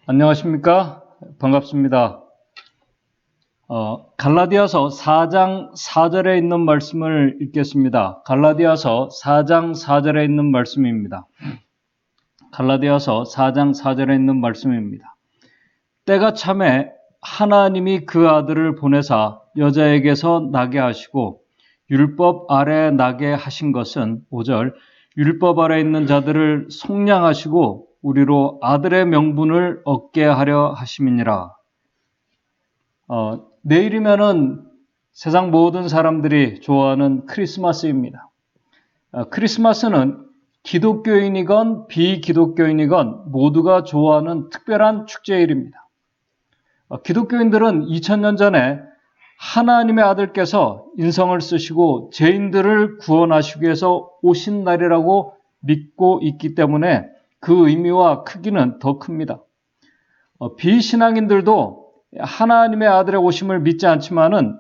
안녕하십니까? 반갑습니다. 갈라디아서 4장 4절에 있는 말씀을 읽겠습니다. 갈라디아서 4장 4절에 있는 말씀입니다. 갈라디아서 4장 4절에 있는 말씀입니다. 때가 참에 하나님이 그 아들을 보내사 여자에게서 나게 하시고 율법 아래 나게 하신 것은 5절 율법 아래 있는 자들을 속량하시고 우리로 아들의 명분을 얻게 하려 하심이니라. 내일이면은 세상 모든 사람들이 좋아하는 크리스마스입니다. 크리스마스는 기독교인이건 비기독교인이건 모두가 좋아하는 특별한 축제일입니다. 기독교인들은 2000년 전에 하나님의 아들께서 인성을 쓰시고 죄인들을 구원하시기 위해서 오신 날이라고 믿고 있기 때문에 그 의미와 크기는 더 큽니다. 비신앙인들도 하나님의 아들의 오심을 믿지 않지만은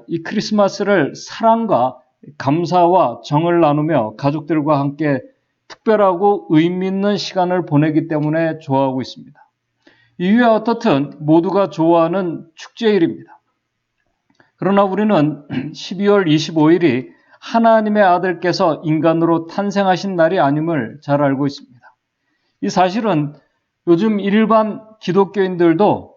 이 크리스마스를 사랑과 감사와 정을 나누며 가족들과 함께 특별하고 의미 있는 시간을 보내기 때문에 좋아하고 있습니다. 이유야 어떻든 모두가 좋아하는 축제일입니다. 그러나 우리는 12월 25일이 하나님의 아들께서 인간으로 탄생하신 날이 아님을 잘 알고 있습니다. 이 사실은 요즘 일반 기독교인들도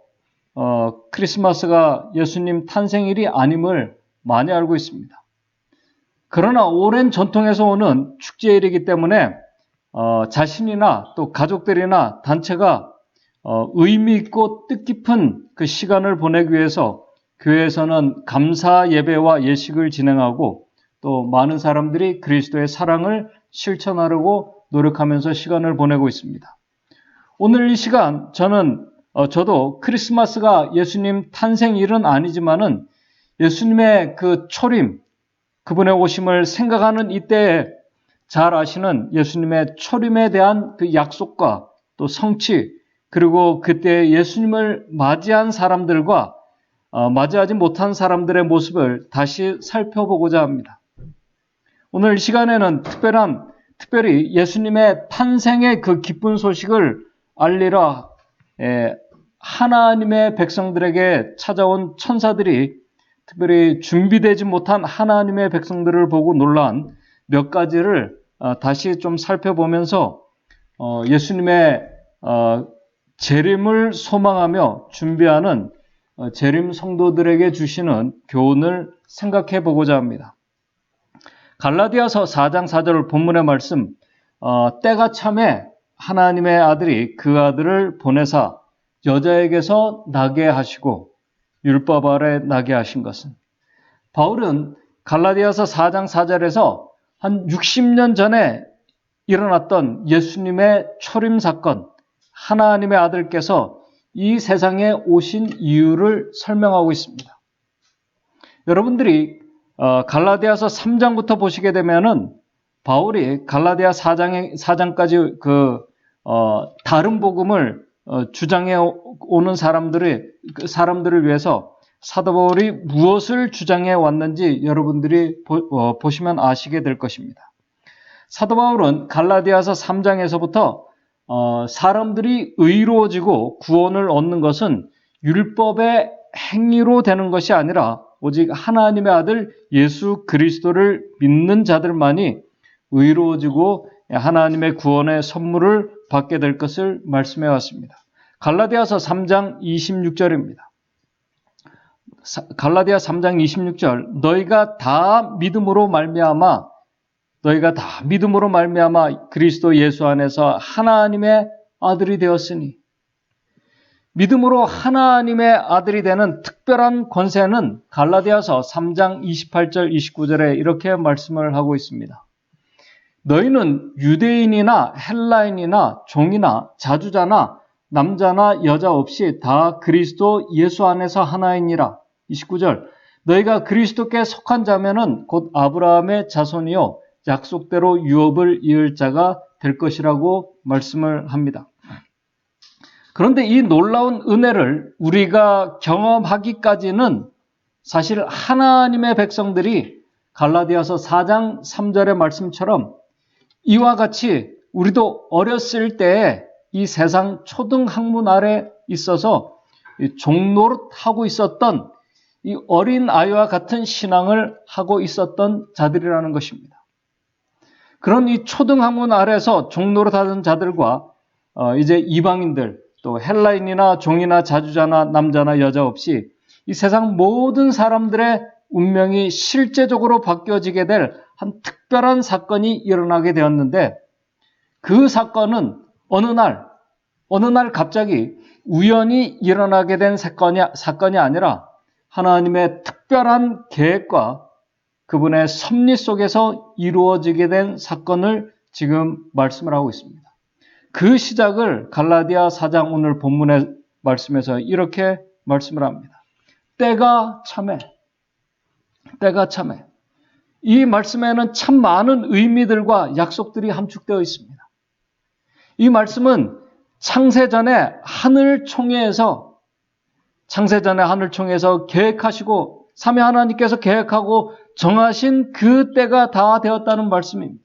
크리스마스가 예수님 탄생일이 아님을 많이 알고 있습니다. 그러나 오랜 전통에서 오는 축제일이기 때문에 자신이나 또 가족들이나 단체가 의미 있고 뜻깊은 그 시간을 보내기 위해서 교회에서는 감사 예배와 예식을 진행하고 또 많은 사람들이 그리스도의 사랑을 실천하려고 노력하면서 시간을 보내고 있습니다. 오늘 이 시간 저도 크리스마스가 예수님 탄생일은 아니지만은 예수님의 그 초림, 그분의 오심을 생각하는 이때에 잘 아시는 예수님의 초림에 대한 그 약속과 또 성취, 그리고 그때 예수님을 맞이한 사람들과 맞이하지 못한 사람들의 모습을 다시 살펴보고자 합니다. 오늘 이 시간에는 특별히 예수님의 탄생의 그 기쁜 소식을 알리라 하나님의 백성들에게 찾아온 천사들이 특별히 준비되지 못한 하나님의 백성들을 보고 놀란 몇 가지를 다시 좀 살펴보면서 예수님의 재림을 소망하며 준비하는 재림 성도들에게 주시는 교훈을 생각해 보고자 합니다. 갈라디아서 4장 4절 본문의 말씀, 때가 참에 하나님의 아들이 그 아들을 보내사 여자에게서 나게 하시고 율법 아래 나게 하신 것은, 바울은 갈라디아서 4장 4절에서 한 60년 전에 일어났던 예수님의 초림 사건, 하나님의 아들께서 이 세상에 오신 이유를 설명하고 있습니다. 여러분들이 갈라디아서 3장부터 보시게 되면은 바울이 갈라디아 4장까지 다른 복음을 주장해 오는 사람들을 위해서 사도 바울이 무엇을 주장해 왔는지 여러분들이 보시면 아시게 될 것입니다. 사도 바울은 갈라디아서 3장에서부터 사람들이 의로워지고 구원을 얻는 것은 율법의 행위로 되는 것이 아니라 오직 하나님의 아들 예수 그리스도를 믿는 자들만이 의로워지고 하나님의 구원의 선물을 받게 될 것을 말씀해 왔습니다. 갈라디아서 3장 26절입니다. 갈라디아 3장 26절, 너희가 다 믿음으로 말미암아 그리스도 예수 안에서 하나님의 아들이 되었으니, 믿음으로 하나님의 아들이 되는 특별한 권세는 갈라디아서 3장 28절 29절에 이렇게 말씀을 하고 있습니다. 너희는 유대인이나 헬라인이나 종이나 자주자나 남자나 여자 없이 다 그리스도 예수 안에서 하나이니라. 29절, 너희가 그리스도께 속한 자면은 곧 아브라함의 자손이요 약속대로 유업을 이을 자가 될 것이라고 말씀을 합니다. 그런데 이 놀라운 은혜를 우리가 경험하기까지는 사실 하나님의 백성들이 갈라디아서 4장 3절의 말씀처럼 이와 같이 우리도 어렸을 때에 이 세상 초등학문 아래 있어서 종노릇하고 있었던 이 어린 아이와 같은 신앙을 하고 있었던 자들이라는 것입니다. 그런 이 초등학문 아래서 종노릇하던 자들과 이제 이방인들, 또 헬라인이나 종이나 자주자나 남자나 여자 없이 이 세상 모든 사람들의 운명이 실제적으로 바뀌어지게 될 한 특별한 사건이 일어나게 되었는데, 그 사건은 어느 날 갑자기 우연히 일어나게 된 사건이 아니라 하나님의 특별한 계획과 그분의 섭리 속에서 이루어지게 된 사건을 지금 말씀을 하고 있습니다. 그 시작을 갈라디아 4장 오늘 본문의 말씀에서 이렇게 말씀을 합니다. 때가 참에. 이 말씀에는 참 많은 의미들과 약속들이 함축되어 있습니다. 이 말씀은 창세전에 하늘총회에서 계획하시고 삼위 하나님께서 계획하고 정하신 그 때가 다 되었다는 말씀입니다.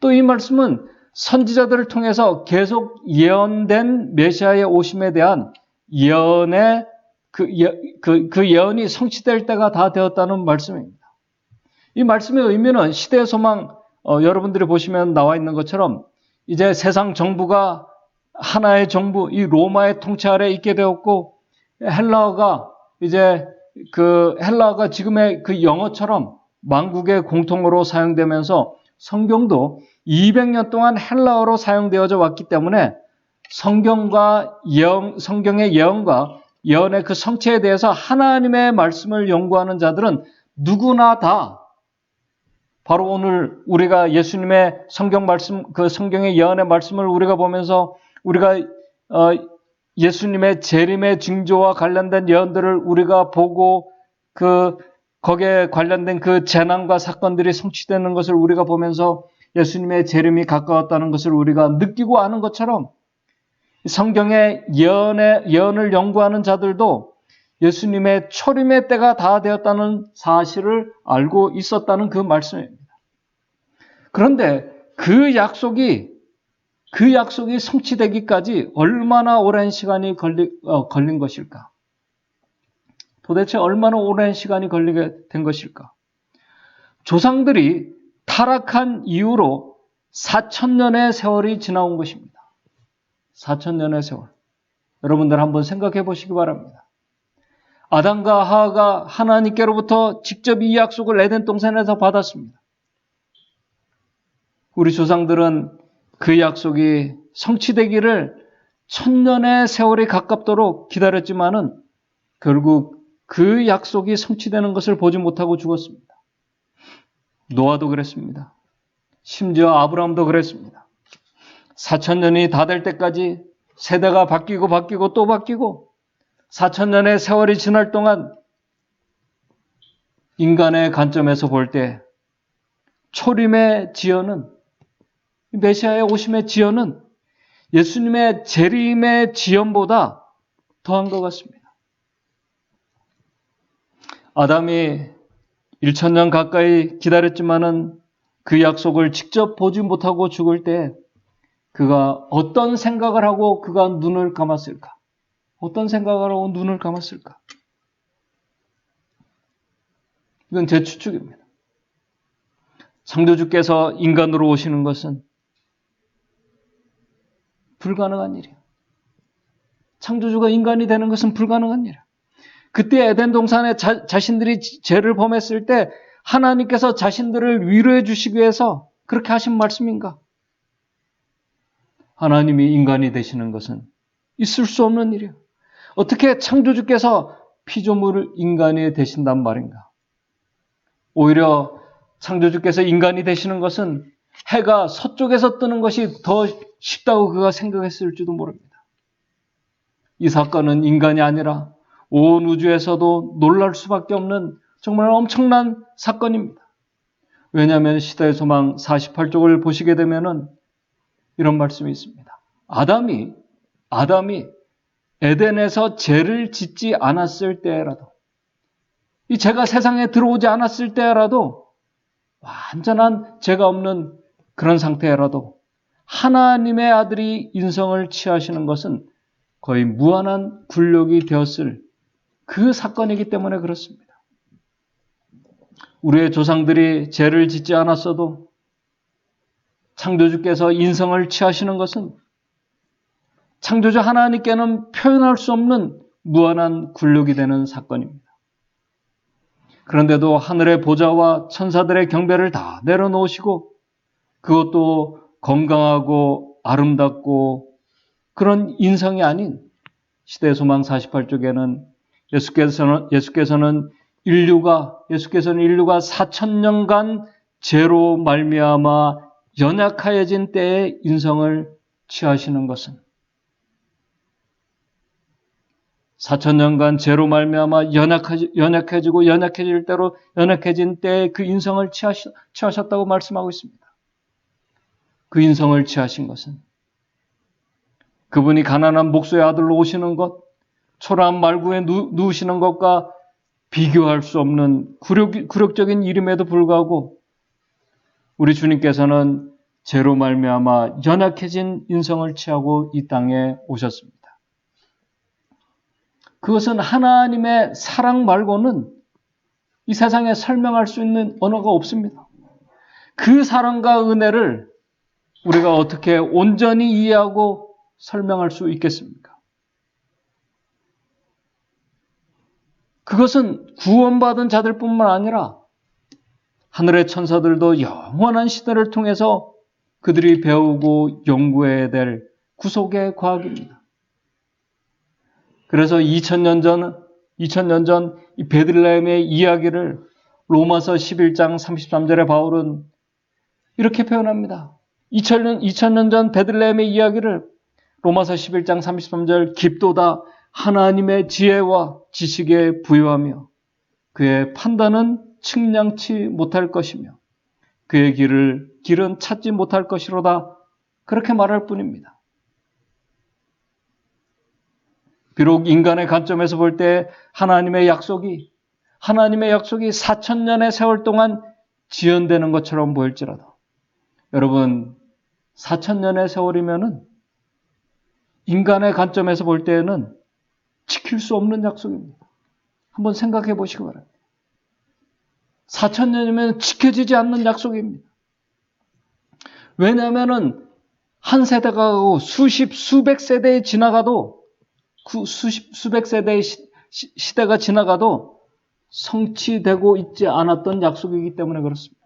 또 이 말씀은 선지자들을 통해서 계속 예언된 메시아의 오심에 대한 예언의 그 예언이 성취될 때가 다 되었다는 말씀입니다. 이 말씀의 의미는 시대의 소망, 여러분들이 보시면 나와 있는 것처럼 이제 세상 정부가 하나의 정부, 이 로마의 통치 아래 있게 되었고, 헬라어가 지금의 그 영어처럼 만국의 공통어로 사용되면서 성경도 200년 동안 헬라어로 사용되어져 왔기 때문에 성경의 예언과 예언의 그 성취에 대해서 하나님의 말씀을 연구하는 자들은 누구나 다 바로 오늘 우리가 예수님의 성경 말씀, 그 성경의 예언의 말씀을 우리가 보면서 우리가 예수님의 재림의 징조와 관련된 예언들을 우리가 보고 거기에 관련된 그 재난과 사건들이 성취되는 것을 우리가 보면서 예수님의 재림이 가까웠다는 것을 우리가 느끼고 아는 것처럼 성경의 예언을 연구하는 자들도 예수님의 초림의 때가 다 되었다는 사실을 알고 있었다는 그 말씀입니다. 그런데 그 약속이 성취되기까지 얼마나 오랜 시간이 걸린 것일까? 도대체 얼마나 오랜 시간이 걸리게 된 것일까? 조상들이 타락한 이후로 4,000년의 세월이 지나온 것입니다. 4,000년의 세월. 여러분들 한번 생각해 보시기 바랍니다. 아담과 하와가 하나님께로부터 직접 이 약속을 에덴 동산에서 받았습니다. 우리 조상들은 그 약속이 성취되기를 1,000년의 세월이 가깝도록 기다렸지만은 결국 그 약속이 성취되는 것을 보지 못하고 죽었습니다. 노아도 그랬습니다. 심지어 아브라함도 그랬습니다. 4,000년이 다 될 때까지 세대가 바뀌고 또 바뀌고 4,000년의 세월이 지날 동안 인간의 관점에서 볼 때 초림의 지연은, 메시아의 오심의 지연은 예수님의 재림의 지연보다 더한 것 같습니다. 아담이 1,000년 가까이 기다렸지만은 그 약속을 직접 보지 못하고 죽을 때 그가 어떤 생각을 하고 그가 눈을 감았을까? 이건 제 추측입니다. 창조주께서 인간으로 오시는 것은 불가능한 일이에요. 창조주가 인간이 되는 것은 불가능한 일이에요. 그때 에덴 동산에 자신들이 죄를 범했을 때 하나님께서 자신들을 위로해 주시기 위해서 그렇게 하신 말씀인가? 하나님이 인간이 되시는 것은 있을 수 없는 일이에요. 어떻게 창조주께서 피조물 인간이 되신단 말인가? 오히려 창조주께서 인간이 되시는 것은 해가 서쪽에서 뜨는 것이 더 쉽다고 그가 생각했을지도 모릅니다. 이 사건은 인간이 아니라 온 우주에서도 놀랄 수밖에 없는 정말 엄청난 사건입니다. 왜냐하면 시대의 소망 48쪽을 보시게 되면은 이런 말씀이 있습니다. 아담이 에덴에서 죄를 짓지 않았을 때라도, 이 죄가 세상에 들어오지 않았을 때라도, 완전한 죄가 없는 그런 상태라도 하나님의 아들이 인성을 취하시는 것은 거의 무한한 굴욕이 되었을 그 사건이기 때문에 그렇습니다. 우리의 조상들이 죄를 짓지 않았어도 창조주께서 인성을 취하시는 것은 창조주 하나님께는 표현할 수 없는 무한한 굴욕이 되는 사건입니다. 그런데도 하늘의 보좌와 천사들의 경배를 다 내려놓으시고 그것도 건강하고 아름답고 그런 인성이 아닌 시대소망 48쪽에는 예수께서는 인류가 4,000년간 죄로 말미암아 연약하여진 때에 인성을 취하시는 것은 4,000년간 죄로 말미암아 연약해지고 연약해질 대로 연약해진 때에 그 인성을 취하셨다고 말씀하고 있습니다. 그 인성을 취하신 것은 그분이 가난한 목소의 아들로 오시는 것, 초라한 말구에 누우시는 것과 비교할 수 없는 굴욕적인 일임에도 불구하고 우리 주님께서는 죄로 말미암아 연약해진 인성을 취하고 이 땅에 오셨습니다. 그것은 하나님의 사랑 말고는 이 세상에 설명할 수 있는 언어가 없습니다. 그 사랑과 은혜를 우리가 어떻게 온전히 이해하고 설명할 수 있겠습니까? 그것은 구원받은 자들뿐만 아니라 하늘의 천사들도 영원한 시대를 통해서 그들이 배우고 연구해야 될 구속의 과학입니다. 그래서 2000년 전 이 베들레헴의 이야기를 로마서 11장 33절에 바울은 이렇게 표현합니다. 2000년 전 베들레헴의 이야기를 로마서 11장 33절 깊도다 하나님의 지혜와 지식에 부유하며 그의 판단은 측량치 못할 것이며 그의 길은 찾지 못할 것이로다 그렇게 말할 뿐입니다. 비록 인간의 관점에서 볼 때 하나님의 약속이 4,000년의 세월 동안 지연되는 것처럼 보일지라도 여러분 4,000년의 세월이면은 인간의 관점에서 볼 때에는 지킬 수 없는 약속입니다. 한번 생각해 보시기 바랍니다. 4,000년이면 지켜지지 않는 약속입니다. 왜냐하면은 한 세대가 가고 수백 세대에 지나가도 수백 세대의 시대가 지나가도 성취되고 있지 않았던 약속이기 때문에 그렇습니다.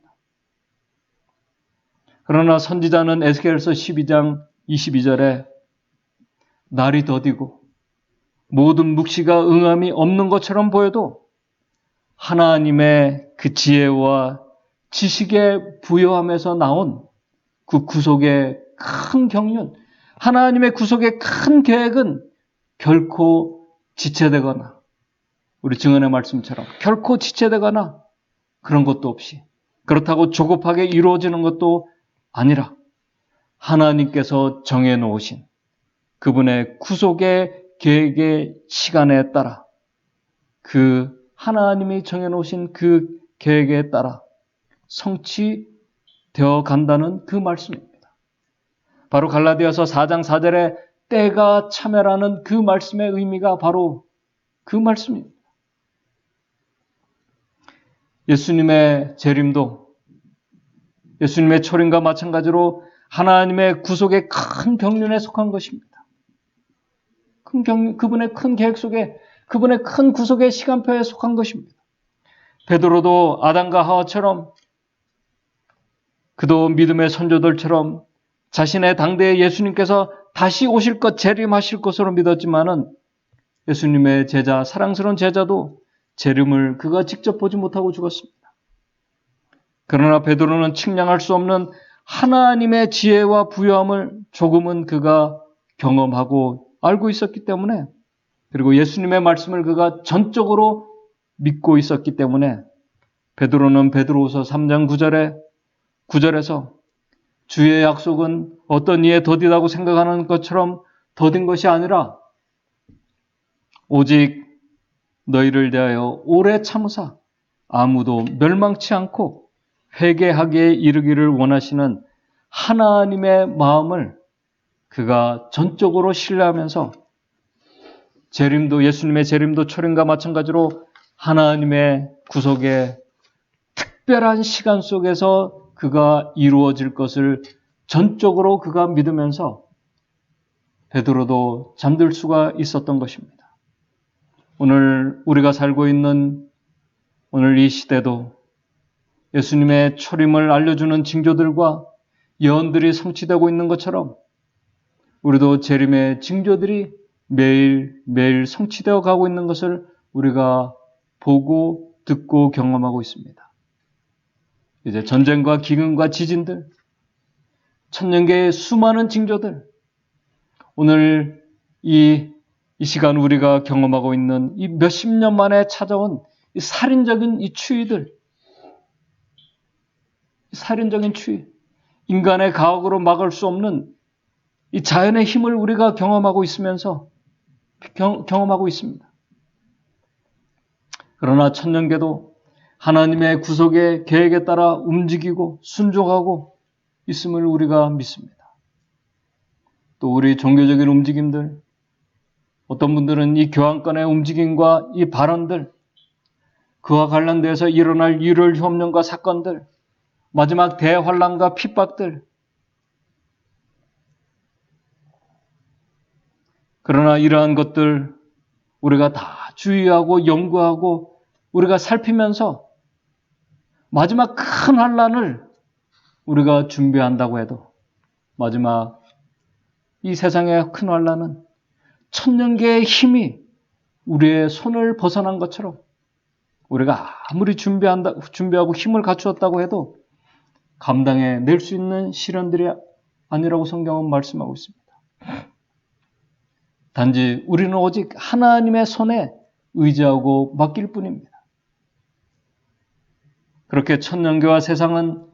그러나 선지자는 에스겔서 12장 22절에 날이 더디고 모든 묵시가 응함이 없는 것처럼 보여도 하나님의 그 지혜와 지식의 부여함에서 나온 그 구속의 큰 경륜, 하나님의 구속의 큰 계획은 결코 지체되거나 우리 증언의 말씀처럼 결코 지체되거나 그런 것도 없이 그렇다고 조급하게 이루어지는 것도 아니라 하나님께서 정해놓으신 그분의 구속의 계획의 시간에 따라 그 하나님이 정해놓으신 그 계획에 따라 성취되어 간다는 그 말씀입니다. 바로 갈라디아서 4장 4절에 때가 참여라는 그 말씀의 의미가 바로 그 말씀입니다. 예수님의 재림도 예수님의 초림과 마찬가지로 하나님의 구속의 큰 경륜에 속한 것입니다. 그분의 큰 계획 속에 그분의 큰 구속의 시간표에 속한 것입니다. 베드로도 아담과 하와처럼 그도 믿음의 선조들처럼 자신의 당대에 예수님께서 다시 오실 것, 재림하실 것으로 믿었지만은 예수님의 제자, 사랑스러운 제자도 재림을 그가 직접 보지 못하고 죽었습니다. 그러나 베드로는 측량할 수 없는 하나님의 지혜와 부유함을 조금은 그가 경험하고 알고 있었기 때문에 그리고 예수님의 말씀을 그가 전적으로 믿고 있었기 때문에 베드로는 베드로후서 3장 9절에서 주의 약속은 어떤 이에 더디다고 생각하는 것처럼 더딘 것이 아니라 오직 너희를 대하여 오래 참으사 아무도 멸망치 않고 회개하기에 이르기를 원하시는 하나님의 마음을 그가 전적으로 신뢰하면서 예수님의 재림도 초림과 마찬가지로 하나님의 구속의 특별한 시간 속에서 그가 이루어질 것을 전적으로 그가 믿으면서 베드로도 잠들 수가 있었던 것입니다. 오늘 우리가 살고 있는 오늘 이 시대도 예수님의 초림을 알려주는 징조들과 예언들이 성취되고 있는 것처럼 우리도 재림의 징조들이 매일 성취되어 가고 있는 것을 우리가 보고 듣고 경험하고 있습니다. 이제 전쟁과 기근과 지진들, 천년계의 수많은 징조들, 오늘 이 시간 우리가 경험하고 있는 이 몇십 년 만에 찾아온 이 살인적인 이 추위들, 살인적인 추위, 인간의 가혹으로 막을 수 없는 이 자연의 힘을 우리가 경험하고 있습니다. 그러나 천년계도 하나님의 구속의 계획에 따라 움직이고 순종하고 있음을 우리가 믿습니다. 또 우리 종교적인 움직임들, 어떤 분들은 이 교황권의 움직임과 이 발언들, 그와 관련돼서 일어날 일요일 혁명과 사건들, 마지막 대환란과 핍박들, 그러나 이러한 것들 우리가 다 주의하고 연구하고 우리가 살피면서 마지막 큰 환란을 우리가 준비한다고 해도 마지막 이 세상의 큰 환란은 천년계의 힘이 우리의 손을 벗어난 것처럼 우리가 아무리 준비하고 힘을 갖추었다고 해도 감당해 낼 수 있는 시련들이 아니라고 성경은 말씀하고 있습니다. 단지 우리는 오직 하나님의 손에 의지하고 맡길 뿐입니다. 그렇게 천년계와 세상은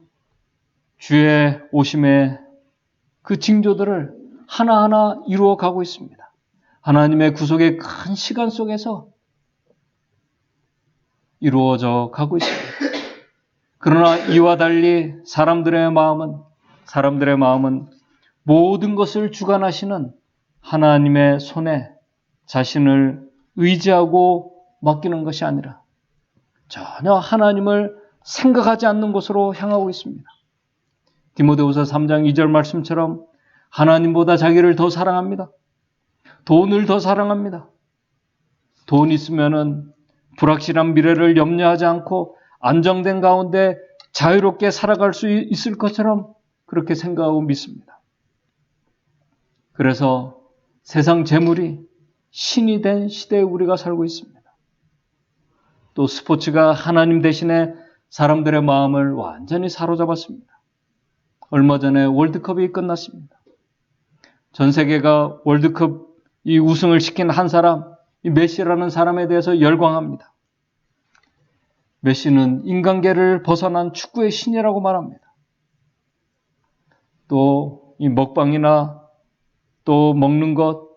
주의 오심의 그 징조들을 하나하나 이루어 가고 있습니다. 하나님의 구속의 큰 시간 속에서 이루어져 가고 있습니다. 그러나 이와 달리 사람들의 마음은 모든 것을 주관하시는 하나님의 손에 자신을 의지하고 맡기는 것이 아니라 전혀 하나님을 생각하지 않는 곳으로 향하고 있습니다. 디모데후서 3장 2절 말씀처럼 하나님보다 자기를 더 사랑합니다. 돈을 더 사랑합니다. 돈 있으면은 불확실한 미래를 염려하지 않고 안정된 가운데 자유롭게 살아갈 수 있을 것처럼 그렇게 생각하고 믿습니다. 그래서 세상 재물이 신이 된 시대에 우리가 살고 있습니다. 또 스포츠가 하나님 대신에 사람들의 마음을 완전히 사로잡았습니다. 얼마 전에 월드컵이 끝났습니다. 전 세계가 월드컵 이 우승을 시킨 한 사람, 이 메시라는 사람에 대해서 열광합니다. 메시는 인간계를 벗어난 축구의 신이라고 말합니다. 또 이 먹방이나 또 먹는 것,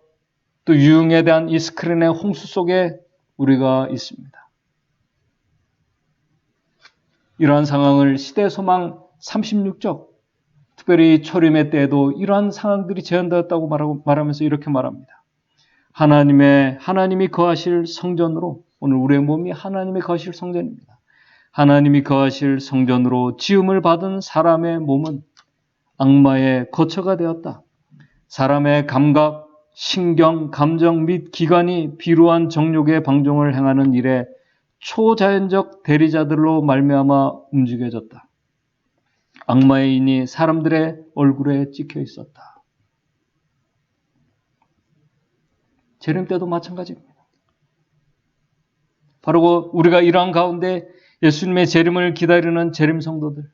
또 유흥에 대한 이 스크린의 홍수 속에 우리가 있습니다. 이러한 상황을 시대소망 36적, 특별히 초림의 때에도 이러한 상황들이 재현되었다고 말하면서 이렇게 말합니다. 하나님이 거하실 성전으로, 오늘 우리의 몸이 하나님이 거하실 성전입니다. 하나님이 거하실 성전으로 지음을 받은 사람의 몸은 악마의 거처가 되었다. 사람의 감각, 신경, 감정 및 기관이 비루한 정욕의 방종을 행하는 일에 초자연적 대리자들로 말미암아 움직여졌다. 악마의 인이 사람들의 얼굴에 찍혀 있었다. 재림 때도 마찬가지입니다. 바로 우리가 이러한 가운데 예수님의 재림을 기다리는 재림 성도들,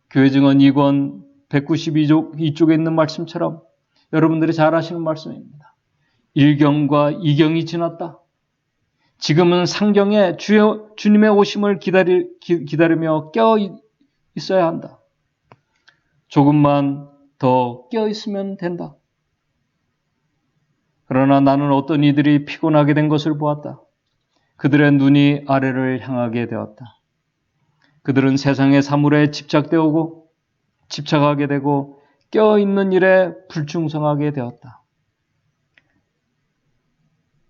교회 증언 2권 192쪽에 있는 말씀처럼 여러분들이 잘 아시는 말씀입니다. 1경과 2경이 지났다. 지금은 상경에 주님의 오심을 기다리며 깨어 있어야 한다. 조금만 더 깨어 있으면 된다. 그러나 나는 어떤 이들이 피곤하게 된 것을 보았다. 그들의 눈이 아래를 향하게 되었다. 그들은 세상의 사물에 집착되었고 집착하게 되고 껴있는 일에 불충성하게 되었다.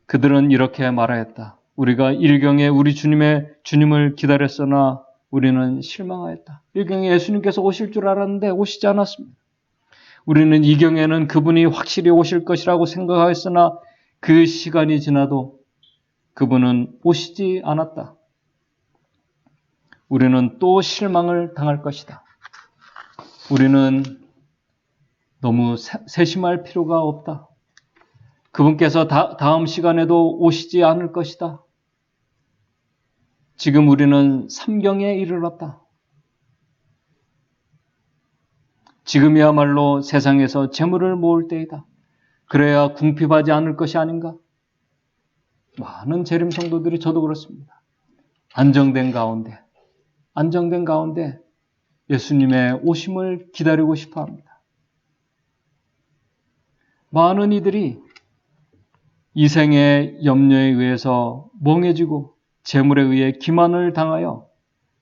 그들은 이렇게 말하였다. 우리가 일경에 우리 주님을 기다렸으나 우리는 실망하였다. 일경에 예수님께서 오실 줄 알았는데 오시지 않았습니다. 우리는 이경에는 그분이 확실히 오실 것이라고 생각하였으나 그 시간이 지나도 그분은 오시지 않았다. 우리는 또 실망을 당할 것이다. 우리는 너무 세심할 필요가 없다. 그분께서 다음 시간에도 오시지 않을 것이다. 지금 우리는 삼경에 이르렀다. 지금이야말로 세상에서 재물을 모을 때이다. 그래야 궁핍하지 않을 것이 아닌가? 많은 재림 성도들이 저도 그렇습니다. 안정된 가운데 예수님의 오심을 기다리고 싶어 합니다. 많은 이들이 이 생의 염려에 의해서 멍해지고 재물에 의해 기만을 당하여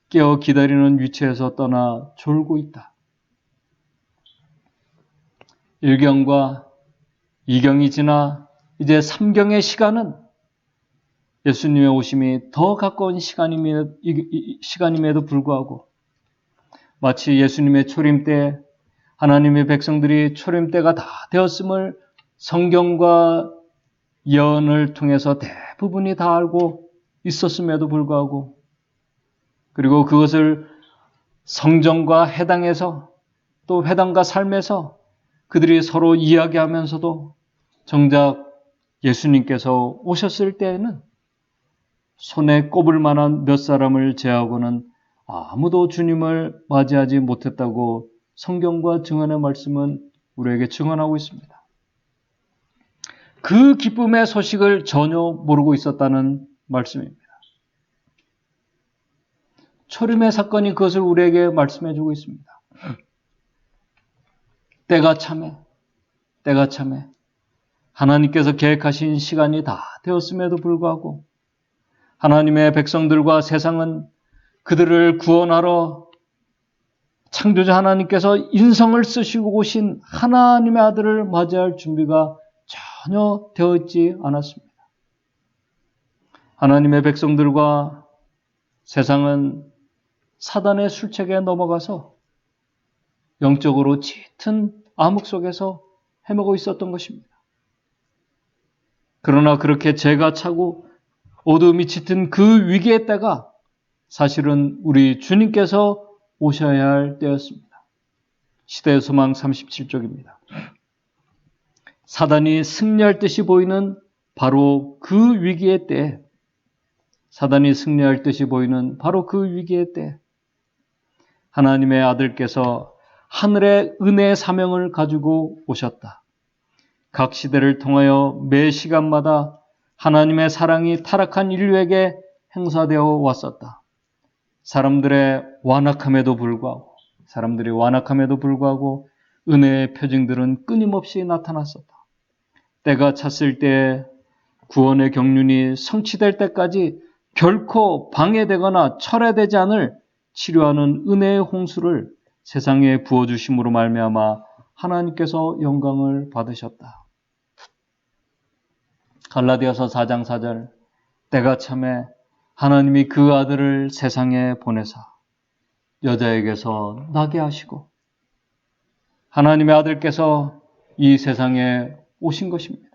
깨어 기다리는 위치에서 떠나 졸고 있다. 1경과 2경이 지나 이제 3경의 시간은 예수님의 오심이 더 가까운 시간임에도 불구하고 마치 예수님의 초림 때 하나님의 백성들이 초림 때가 다 되었음을 성경과 예언을 통해서 대부분이 다 알고 있었음에도 불구하고 그리고 그것을 성정과 해당에서 또 회당과 삶에서 그들이 서로 이야기하면서도 정작 예수님께서 오셨을 때에는 손에 꼽을 만한 몇 사람을 제하고는 아무도 주님을 맞이하지 못했다고 성경과 증언의 말씀은 우리에게 증언하고 있습니다. 그 기쁨의 소식을 전혀 모르고 있었다는 말씀입니다. 초림의 사건이 그것을 우리에게 말씀해주고 있습니다. 때가 참에 하나님께서 계획하신 시간이 다 되었음에도 불구하고 하나님의 백성들과 세상은 그들을 구원하러 창조자 하나님께서 인성을 쓰시고 오신 하나님의 아들을 맞이할 준비가 전혀 되어 있지 않았습니다. 하나님의 백성들과 세상은 사단의 술책에 넘어가서 영적으로 짙은 암흑 속에서 헤매고 있었던 것입니다. 그러나 그렇게 죄가 차고 어둠이 짙은 그 위기의 때가 사실은 우리 주님께서 오셔야 할 때였습니다. 시대의 소망 37쪽입니다. 사단이 승리할 듯이 보이는 바로 그 위기의 때, 하나님의 아들께서 하늘의 은혜의 사명을 가지고 오셨다. 각 시대를 통하여 매 시간마다 하나님의 사랑이 타락한 인류에게 행사되어 왔었다. 사람들이 완악함에도 불구하고 은혜의 표징들은 끊임없이 나타났었다. 때가 찼을 때 구원의 경륜이 성취될 때까지 결코 방해되거나 철회되지 않을 치료하는 은혜의 홍수를 세상에 부어주심으로 말미암아 하나님께서 영광을 받으셨다. 갈라디아서 4장 4절 때가 참에 하나님이 그 아들을 세상에 보내사 여자에게서 나게 하시고 하나님의 아들께서 이 세상에 오신 것입니다.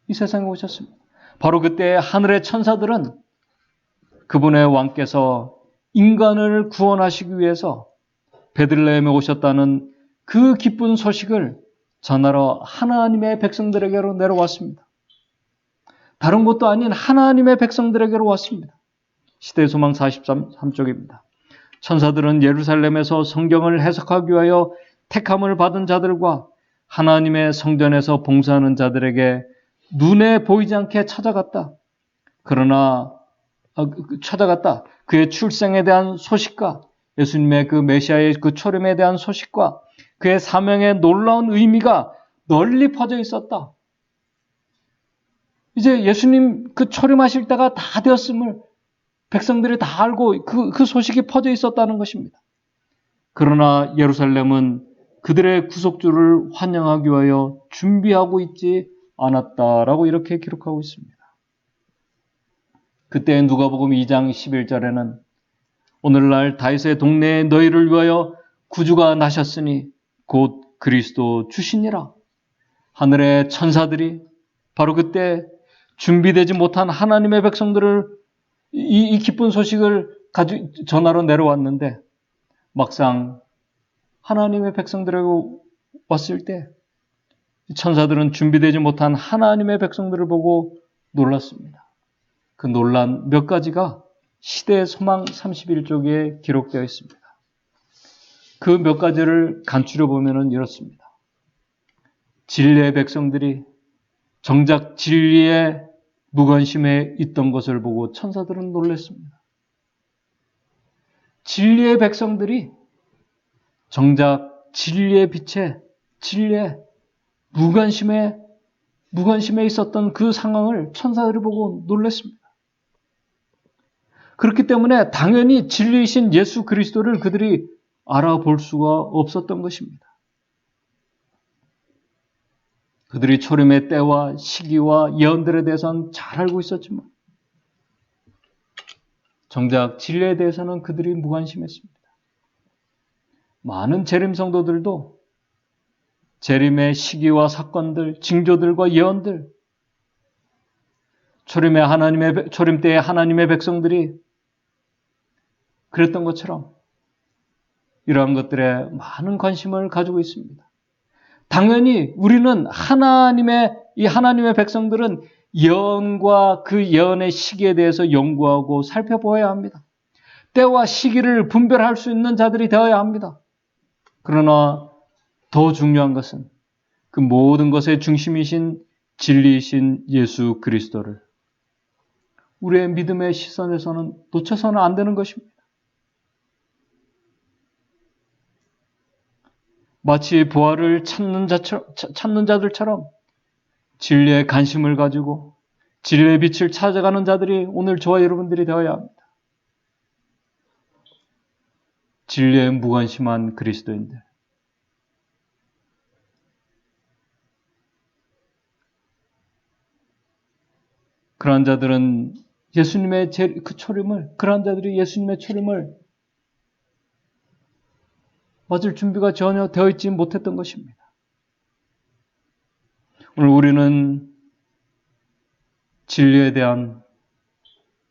이 세상에 오셨습니다. 바로 그때 하늘의 천사들은 그분의 왕께서 인간을 구원하시기 위해서 베들레헴에 오셨다는 그 기쁜 소식을 전하러 하나님의 백성들에게로 내려왔습니다. 다른 곳도 아닌 하나님의 백성들에게로 왔습니다. 시대의 소망 43쪽입니다. 천사들은 예루살렘에서 성경을 해석하기 위하여 택함을 받은 자들과 하나님의 성전에서 봉사하는 자들에게 눈에 보이지 않게 찾아갔다. 그의 출생에 대한 소식과 예수님의 그 메시아의 그 초림에 대한 소식과 그의 사명의 놀라운 의미가 널리 퍼져 있었다. 이제 예수님 그 초림하실 때가 다 되었음을 백성들이 다 알고 그 소식이 퍼져 있었다는 것입니다. 그러나 예루살렘은 그들의 구속주를 환영하기 위하여 준비하고 있지 않았다라고 이렇게 기록하고 있습니다. 그때 누가복음 2장 11절에는 오늘날 다윗의 동네에 너희를 위하여 구주가 나셨으니 곧 그리스도 주시니라. 하늘의 천사들이 바로 그때 준비되지 못한 하나님의 백성들을 이 기쁜 소식을 전하러 내려왔는데 막상 하나님의 백성들에게 왔을 때 천사들은 준비되지 못한 하나님의 백성들을 보고 놀랐습니다. 그 논란 몇 가지가 시대의 소망 31쪽에 기록되어 있습니다. 그 몇 가지를 간추려 보면 이렇습니다. 진리의 백성들이 정작 진리에 무관심해 있던 것을 보고 천사들은 놀랐습니다. 진리의 백성들이 정작 진리의 빛에, 진리에 무관심해 있었던 그 상황을 천사들이 보고 놀랐습니다. 그렇기 때문에 당연히 진리이신 예수 그리스도를 그들이 알아볼 수가 없었던 것입니다. 그들이 초림의 때와 시기와 예언들에 대해서는 잘 알고 있었지만 정작 진리에 대해서는 그들이 무관심했습니다. 많은 재림 성도들도 재림의 시기와 사건들, 징조들과 예언들, 초림 때의 하나님의 백성들이 그랬던 것처럼 이러한 것들에 많은 관심을 가지고 있습니다. 당연히 우리는 하나님의 백성들은 예언과 그 예언의 시기에 대해서 연구하고 살펴보아야 합니다. 때와 시기를 분별할 수 있는 자들이 되어야 합니다. 그러나 더 중요한 것은 그 모든 것의 중심이신 진리이신 예수 그리스도를 우리의 믿음의 시선에서는 놓쳐서는 안 되는 것입니다. 마치 부활을 찾는 자들처럼 진리에 관심을 가지고 진리의 빛을 찾아가는 자들이 오늘 저와 여러분들이 되어야 합니다. 진리에 무관심한 그리스도인들. 그러한 자들은 그러한 자들이 예수님의 초림을 맞을 준비가 전혀 되어 있지 못했던 것입니다. 오늘 우리는 진리에 대한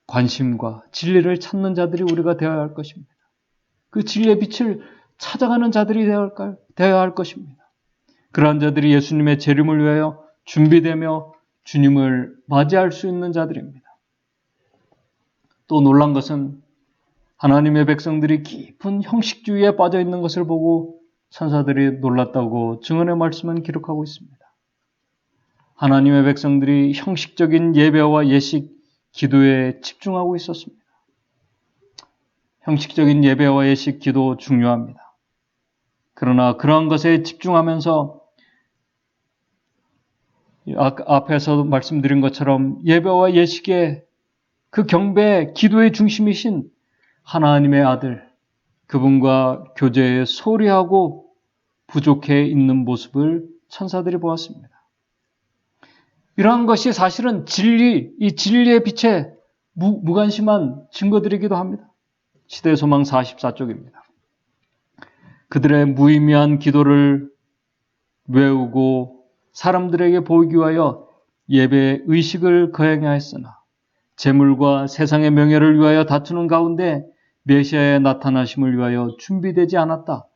관심과 진리를 찾는 자들이 우리가 되어야 할 것입니다. 그 진리의 빛을 찾아가는 자들이 되어야 할 것입니다. 그러한 자들이 예수님의 재림을 위하여 준비되며 주님을 맞이할 수 있는 자들입니다. 또 놀란 것은 하나님의 백성들이 깊은 형식주의에 빠져 있는 것을 보고 천사들이 놀랐다고 증언의 말씀은 기록하고 있습니다. 하나님의 백성들이 형식적인 예배와 예식, 기도에 집중하고 있었습니다. 형식적인 예배와 예식, 기도 중요합니다. 그러나 그러한 것에 집중하면서 앞에서 말씀드린 것처럼 예배와 예식의 그 경배, 기도의 중심이신 하나님의 아들, 그분과 교제에 소리하고 부족해 있는 모습을 천사들이 보았습니다. 이러한 것이 사실은 이 진리의 빛에 무관심한 증거들이기도 합니다. 시대의 소망 44쪽입니다. 그들의 무의미한 기도를 외우고 사람들에게 보이기 위하여 예배 의식을 거행해야 했으나 재물과 세상의 명예를 위하여 다투는 가운데 메시아의 나타나심을 위하여 준비되지 않았다.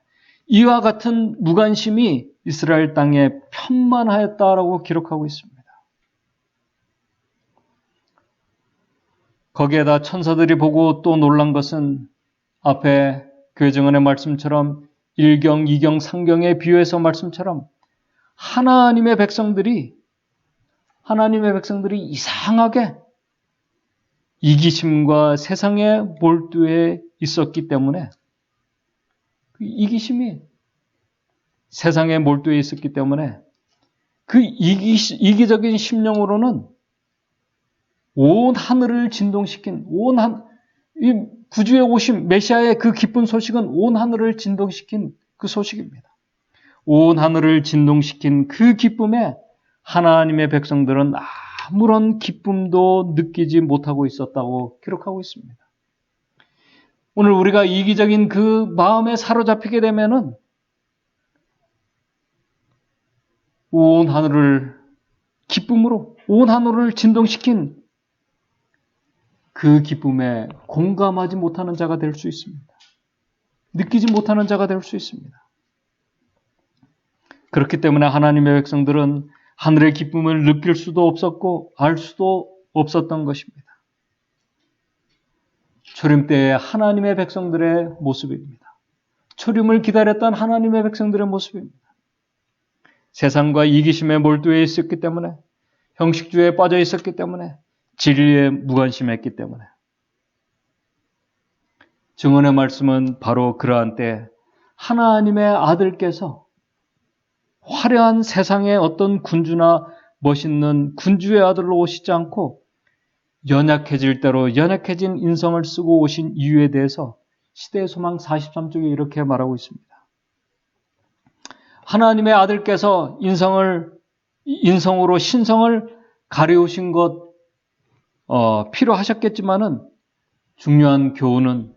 이와 같은 무관심이 이스라엘 땅에 편만하였다라고 기록하고 있습니다. 거기에다 천사들이 보고 또 놀란 것은 앞에 교회 증언의 말씀처럼 1경, 2경, 3경의 비유에서 말씀처럼 하나님의 백성들이 이상하게 이기심과 세상에 몰두해 있었기 때문에 그 이기심이 세상에 몰두해 있었기 때문에 그 이기적인 심령으로는 온 하늘을 진동시킨 이 구주의 오심, 메시아의 그 기쁜 소식은 온 하늘을 진동시킨 그 소식입니다. 온 하늘을 진동시킨 그 기쁨에 하나님의 백성들은 아무런 기쁨도 느끼지 못하고 있었다고 기록하고 있습니다. 오늘 우리가 이기적인 그 마음에 사로잡히게 되면은 온 하늘을 기쁨으로, 온 하늘을 진동시킨 그 기쁨에 공감하지 못하는 자가 될 수 있습니다. 느끼지 못하는 자가 될 수 있습니다. 그렇기 때문에 하나님의 백성들은 하늘의 기쁨을 느낄 수도 없었고 알 수도 없었던 것입니다. 초림 때의 하나님의 백성들의 모습입니다. 초림을 기다렸던 하나님의 백성들의 모습입니다. 세상과 이기심에 몰두해 있었기 때문에, 형식주의에 빠져 있었기 때문에, 진리에 무관심했기 때문에. 증언의 말씀은 바로 그러한 때 하나님의 아들께서 화려한 세상의 어떤 군주나 멋있는 군주의 아들로 오시지 않고 연약해질 대로 연약해진 인성을 쓰고 오신 이유에 대해서 시대의 소망 43쪽에 이렇게 말하고 있습니다. 하나님의 아들께서 인성으로 신성을 가려우신 것 필요하셨겠지만은 중요한 교훈은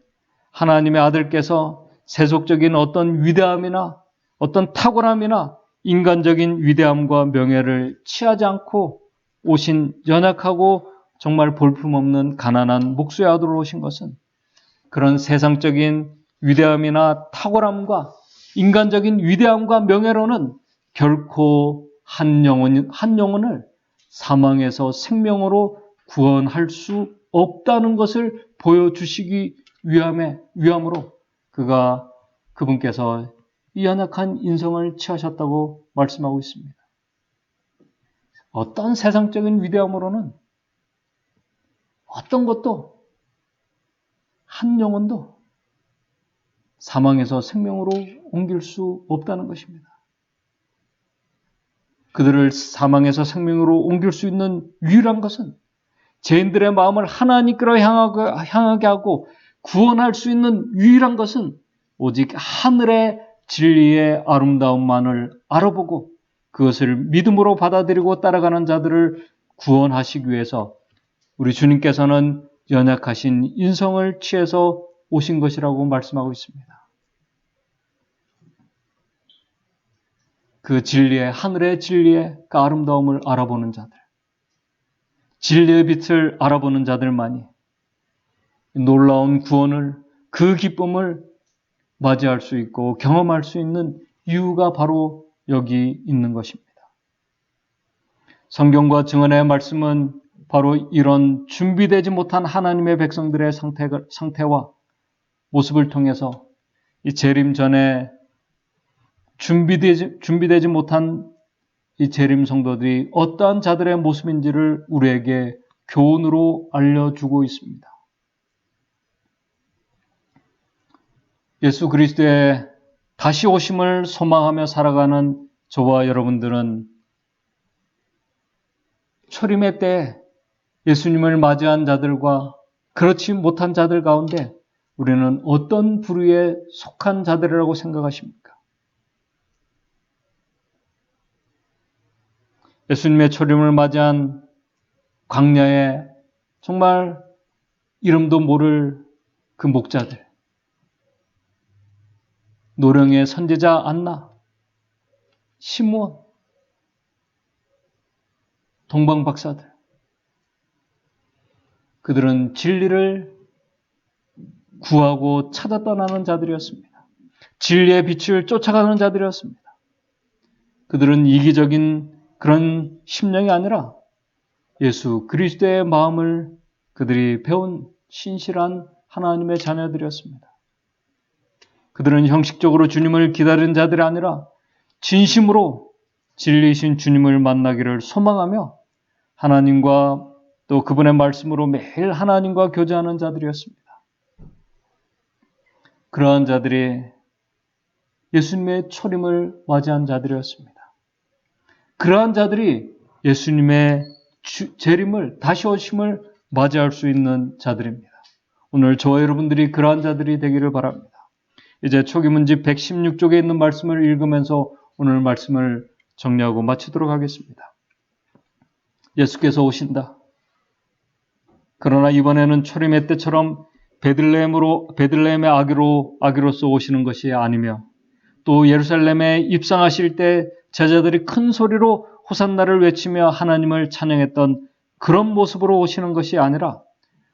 하나님의 아들께서 세속적인 어떤 위대함이나 어떤 탁월함이나 인간적인 위대함과 명예를 취하지 않고 오신 연약하고 정말 볼품없는 가난한 목수의 아들로 오신 것은 그런 세상적인 위대함이나 탁월함과 인간적인 위대함과 명예로는 결코 한 영혼을 사망에서 생명으로 구원할 수 없다는 것을 보여주시기 위함으로 그분께서 이 연약한 인성을 취하셨다고 말씀하고 있습니다. 어떤 세상적인 위대함으로는 어떤 것도 한 영혼도 사망에서 생명으로 옮길 수 없다는 것입니다. 그들을 사망에서 생명으로 옮길 수 있는 유일한 것은 죄인들의 마음을 하나님께로 향하게 하고 구원할 수 있는 유일한 것은 오직 하늘의 진리의 아름다움만을 알아보고 그것을 믿음으로 받아들이고 따라가는 자들을 구원하시기 위해서 우리 주님께서는 연약하신 인성을 취해서 오신 것이라고 말씀하고 있습니다. 그 진리의, 하늘의 진리의 그 아름다움을 알아보는 자들, 진리의 빛을 알아보는 자들만이 놀라운 구원을, 그 기쁨을 맞이할 수 있고 경험할 수 있는 이유가 바로 여기 있는 것입니다. 성경과 증언의 말씀은 바로 이런 준비되지 못한 하나님의 백성들의 상태와 모습을 통해서 이 재림 전에 준비되지 못한 이 재림 성도들이 어떠한 자들의 모습인지를 우리에게 교훈으로 알려주고 있습니다. 예수 그리스도의 다시 오심을 소망하며 살아가는 저와 여러분들은 초림의 때 예수님을 맞이한 자들과 그렇지 못한 자들 가운데 우리는 어떤 부류에 속한 자들이라고 생각하십니까? 예수님의 초림을 맞이한 광야에 정말 이름도 모를 그 목자들, 노령의 선지자 안나, 시므온, 동방 박사들, 그들은 진리를 구하고 찾아 떠나는 자들이었습니다. 진리의 빛을 쫓아가는 자들이었습니다. 그들은 이기적인 그런 심령이 아니라 예수 그리스도의 마음을 그들이 배운 신실한 하나님의 자녀들이었습니다. 그들은 형식적으로 주님을 기다리는 자들이 아니라 진심으로 진리이신 주님을 만나기를 소망하며 하나님과 또 그분의 말씀으로 매일 하나님과 교제하는 자들이었습니다. 그러한 자들이 예수님의 초림을 맞이한 자들이었습니다. 그러한 자들이 예수님의 재림을, 다시 오심을 맞이할 수 있는 자들입니다. 오늘 저와 여러분들이 그러한 자들이 되기를 바랍니다. 이제 초기문집 116쪽에 있는 말씀을 읽으면서 오늘 말씀을 정리하고 마치도록 하겠습니다. 예수께서 오신다. 그러나 이번에는 초림의 때처럼 베들레헴의 아기로서 오시는 것이 아니며 또 예루살렘에 입성하실 때 제자들이 큰 소리로 호산나를 외치며 하나님을 찬양했던 그런 모습으로 오시는 것이 아니라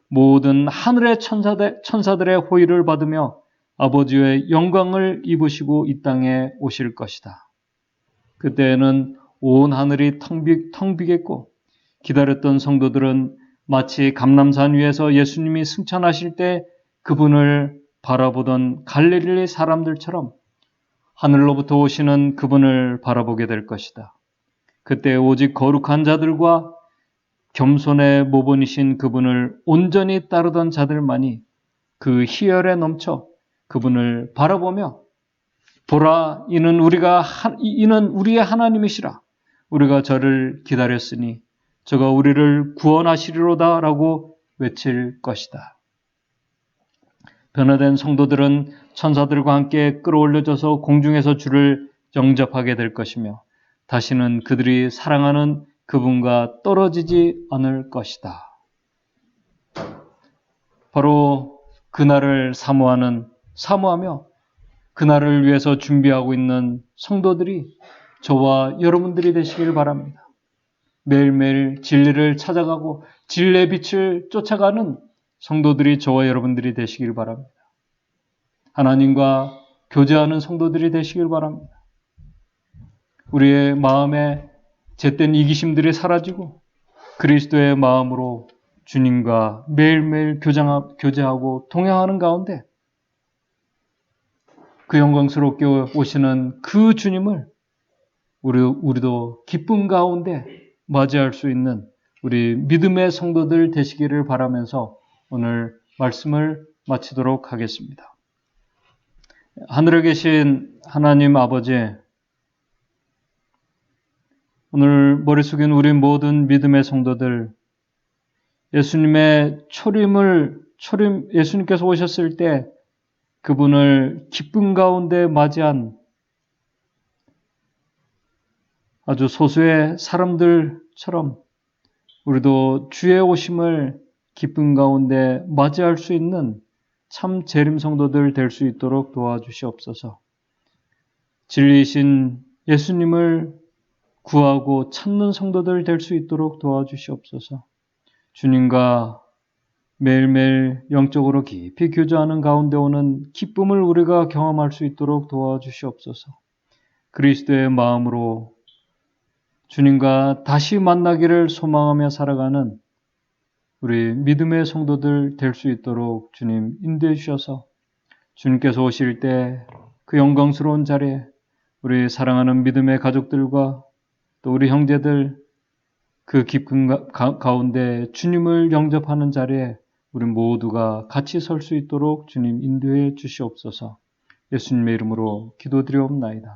모든 하늘의 천사들의 호의를 받으며 아버지의 영광을 입으시고 이 땅에 오실 것이다. 그때에는 온 하늘이 텅 비겠고 기다렸던 성도들은 마치 감람산 위에서 예수님이 승천하실 때 그분을 바라보던 갈릴리 사람들처럼 하늘로부터 오시는 그분을 바라보게 될 것이다. 그때 오직 거룩한 자들과 겸손의 모본이신 그분을 온전히 따르던 자들만이 그 희열에 넘쳐 그분을 바라보며 보라, 이는 우리의 하나님이시라. 우리가 저를 기다렸으니 저가 우리를 구원하시리로다 라고 외칠 것이다. 변화된 성도들은 천사들과 함께 끌어올려져서 공중에서 주를 영접하게 될 것이며 다시는 그들이 사랑하는 그분과 떨어지지 않을 것이다. 바로 그날을 사모하며 그날을 위해서 준비하고 있는 성도들이 저와 여러분들이 되시길 바랍니다. 매일매일 진리를 찾아가고 진리의 빛을 쫓아가는 성도들이 저와 여러분들이 되시길 바랍니다. 하나님과 교제하는 성도들이 되시길 바랍니다. 우리의 마음에 잿된 이기심들이 사라지고 그리스도의 마음으로 주님과 매일매일 교제하고 동행하는 가운데 그 영광스럽게 오시는 그 주님을 우리도 기쁨 가운데 맞이할 수 있는 우리 믿음의 성도들 되시기를 바라면서 오늘 말씀을 마치도록 하겠습니다. 하늘에 계신 하나님 아버지, 오늘 머리 숙인 우리 모든 믿음의 성도들, 예수님께서 오셨을 때 그분을 기쁨 가운데 맞이한 아주 소수의 사람들처럼 우리도 주의 오심을 기쁨 가운데 맞이할 수 있는 참 재림 성도들 될 수 있도록 도와주시옵소서. 진리이신 예수님을 구하고 찾는 성도들 될 수 있도록 도와주시옵소서. 주님과 매일매일 영적으로 깊이 교제하는 가운데 오는 기쁨을 우리가 경험할 수 있도록 도와주시옵소서. 그리스도의 마음으로 주님과 다시 만나기를 소망하며 살아가는 우리 믿음의 성도들 될 수 있도록 주님 인도해 주셔서 주님께서 오실 때 그 영광스러운 자리에 우리 사랑하는 믿음의 가족들과 또 우리 형제들 그 기쁨 가운데 주님을 영접하는 자리에 우리 모두가 같이 설 수 있도록 주님 인도해 주시옵소서. 예수님의 이름으로 기도드리옵나이다.